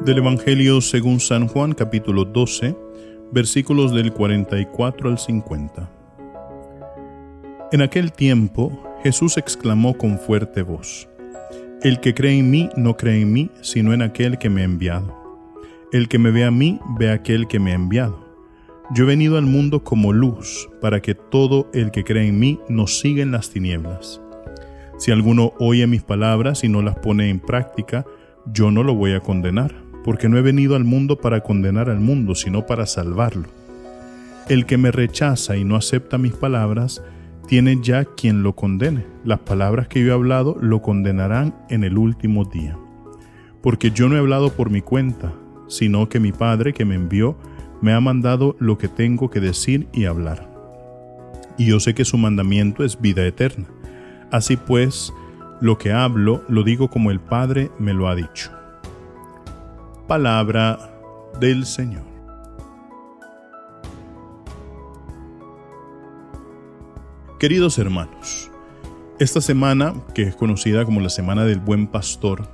Del Evangelio según San Juan, capítulo 12, versículos del 44 al 50. En aquel tiempo, Jesús exclamó con fuerte voz: El que cree en mí no cree en mí, sino en aquel que me ha enviado. El que me ve a mí, ve a aquel que me ha enviado. Yo he venido al mundo como luz, para que todo el que cree en mí no siga en las tinieblas. Si alguno oye mis palabras y no las pone en práctica, yo no lo voy a condenar, porque no he venido al mundo para condenar al mundo, sino para salvarlo. El que me rechaza y no acepta mis palabras, tiene ya quien lo condene. Las palabras que yo he hablado lo condenarán en el último día. Porque yo no he hablado por mi cuenta, sino que mi Padre que me envió me ha mandado lo que tengo que decir y hablar. Y yo sé que su mandamiento es vida eterna. Así pues, lo que hablo lo digo como el Padre me lo ha dicho. Palabra del Señor. Queridos hermanos, esta semana, que es conocida como la Semana del Buen Pastor,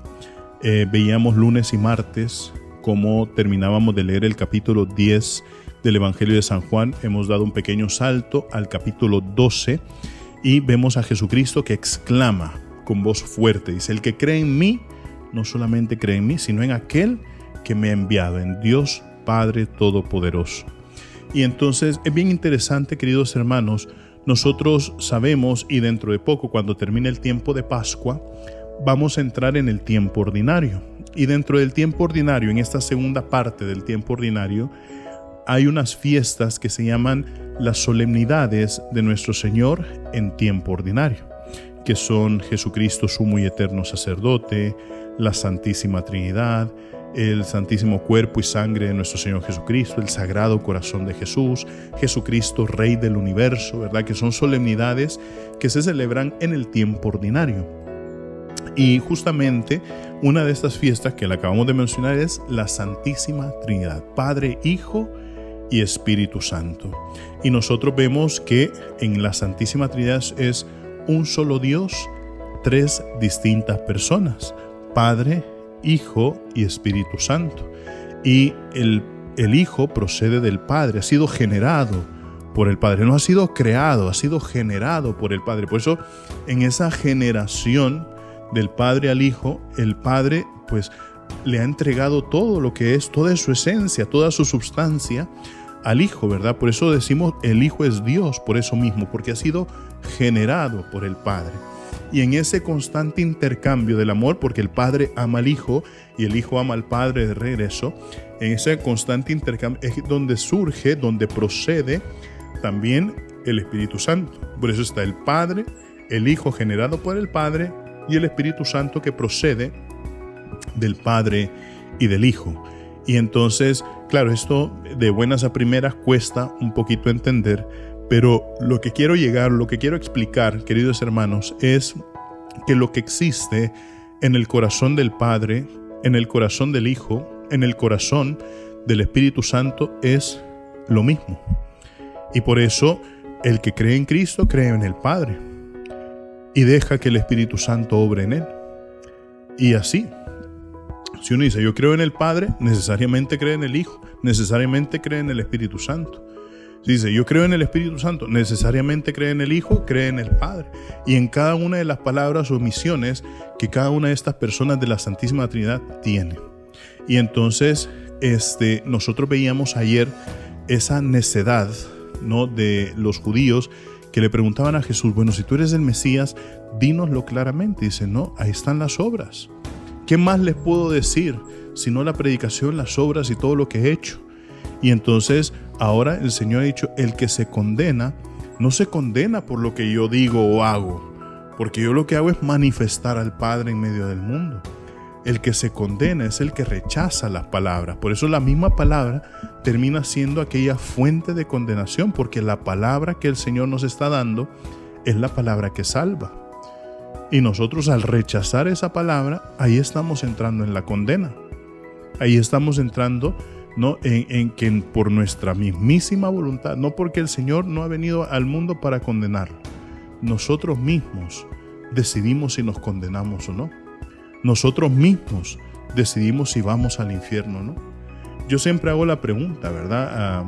veíamos lunes y martes cómo terminábamos de leer el capítulo 10 del Evangelio de San Juan. Hemos dado un pequeño salto al capítulo 12 y vemos a Jesucristo que exclama con voz fuerte. Dice: el que cree en mí, no solamente cree en mí, sino en aquel que me ha enviado, en Dios Padre Todopoderoso. Y entonces es bien interesante, queridos hermanos, nosotros sabemos, y dentro de poco, cuando termine el tiempo de Pascua, vamos a entrar en el tiempo ordinario. Y dentro del tiempo ordinario, en esta segunda parte del tiempo ordinario, hay unas fiestas que se llaman las solemnidades de nuestro Señor en tiempo ordinario, que son Jesucristo sumo y eterno sacerdote, la Santísima Trinidad, el Santísimo Cuerpo y Sangre de nuestro Señor Jesucristo, el Sagrado Corazón de Jesús, Jesucristo Rey del Universo, ¿verdad? Que son solemnidades que se celebran en el tiempo ordinario. Y justamente una de estas fiestas que la acabamos de mencionar es la Santísima Trinidad, Padre, Hijo y Espíritu Santo. Y nosotros vemos que en la Santísima Trinidad es un solo Dios, tres distintas personas: Padre, Hijo y Espíritu Santo. Y el Hijo procede del Padre, ha sido generado por el Padre, no ha sido creado, ha sido generado por el Padre. Por eso, en esa generación del Padre al Hijo, el Padre pues le ha entregado todo lo que es, toda su esencia, toda su substancia al Hijo, ¿verdad? Por eso decimos el Hijo es Dios, por eso mismo, porque ha sido generado por el Padre. Y en ese constante intercambio del amor, porque el Padre ama al Hijo y el Hijo ama al Padre de regreso, en ese constante intercambio es donde surge, donde procede también el Espíritu Santo. Por eso está el Padre, el Hijo generado por el Padre y el Espíritu Santo que procede del Padre y del Hijo. Y entonces, claro, esto de buenas a primeras cuesta un poquito entender, pero lo que quiero explicar, queridos hermanos, es que lo que existe en el corazón del Padre, en el corazón del Hijo, en el corazón del Espíritu Santo es lo mismo. Y por eso el que cree en Cristo cree en el Padre y deja que el Espíritu Santo obre en él. Y así, si uno dice yo creo en el Padre, necesariamente cree en el Hijo, necesariamente cree en el Espíritu Santo. Si dice yo creo en el Espíritu Santo, necesariamente cree en el Hijo, cree en el Padre. Y en cada una de las palabras o misiones que cada una de estas personas de la Santísima Trinidad tiene. Y entonces nosotros veíamos ayer esa necedad, ¿no?, de los judíos que le preguntaban a Jesús: bueno, si tú eres el Mesías, dínoslo claramente. Dice: no, ahí están las obras. ¿Qué más les puedo decir sino la predicación, las obras y todo lo que he hecho? Y entonces ahora el Señor ha dicho: el que se condena, no se condena por lo que yo digo o hago, porque yo lo que hago es manifestar al Padre en medio del mundo. El que se condena es el que rechaza las palabras. Por eso la misma palabra termina siendo aquella fuente de condenación, porque la palabra que el Señor nos está dando es la palabra que salva. Y nosotros, al rechazar esa palabra, ahí estamos entrando en la condena. Ahí estamos entrando, ¿no?, en que por nuestra mismísima voluntad, no porque el Señor no ha venido al mundo para condenar, nosotros mismos decidimos si nos condenamos o no. Nosotros mismos decidimos si vamos al infierno o no. Yo siempre hago la pregunta, ¿verdad?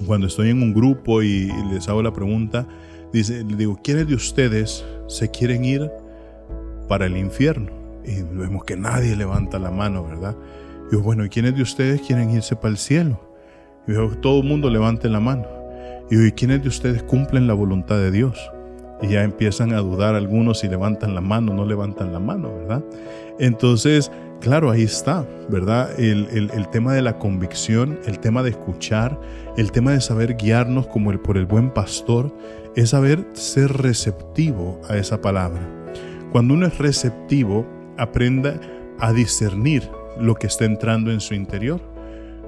Cuando estoy en un grupo y les hago la pregunta, les digo, ¿quiénes de ustedes se quieren ir para el infierno? Y vemos que nadie levanta la mano, ¿verdad? Y digo, bueno, ¿y quiénes de ustedes quieren irse para el cielo? Y digo, todo el mundo levante la mano. Y digo, ¿y quiénes de ustedes cumplen la voluntad de Dios? Y ya empiezan a dudar algunos si levantan la mano o no levantan la mano, ¿verdad? Entonces, claro, ahí está, ¿verdad? El tema de la convicción, el tema de escuchar, el tema de saber guiarnos como por el buen pastor, es saber ser receptivo a esa palabra. Cuando uno es receptivo, aprenda a discernir lo que está entrando en su interior,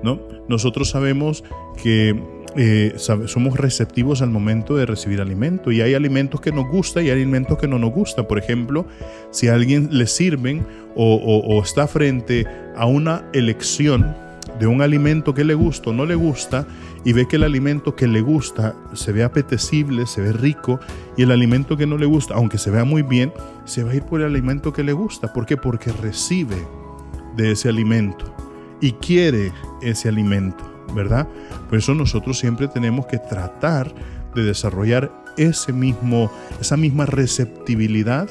¿no? Nosotros sabemos que somos receptivos al momento de recibir alimento, y hay alimentos que nos gustan y hay alimentos que no nos gustan. Por ejemplo, si a alguien le sirven o está frente a una elección de un alimento que le gusta o no le gusta, y ve que el alimento que le gusta se ve apetecible, se ve rico, y el alimento que no le gusta, aunque se vea muy bien, se va a ir por el alimento que le gusta. ¿Por qué? Porque recibe de ese alimento y quiere ese alimento, ¿verdad? Por eso nosotros siempre tenemos que tratar de desarrollar esa misma receptibilidad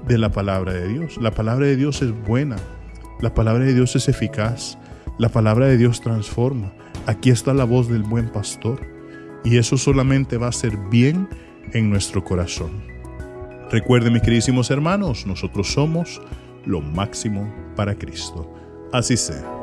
de la palabra de Dios. La palabra de Dios es buena, la palabra de Dios es eficaz, la palabra de Dios transforma. Aquí está la voz del buen pastor, y eso solamente va a ser bien en nuestro corazón. Recuerden, mis queridísimos hermanos, nosotros somos lo máximo para Cristo. Así sea.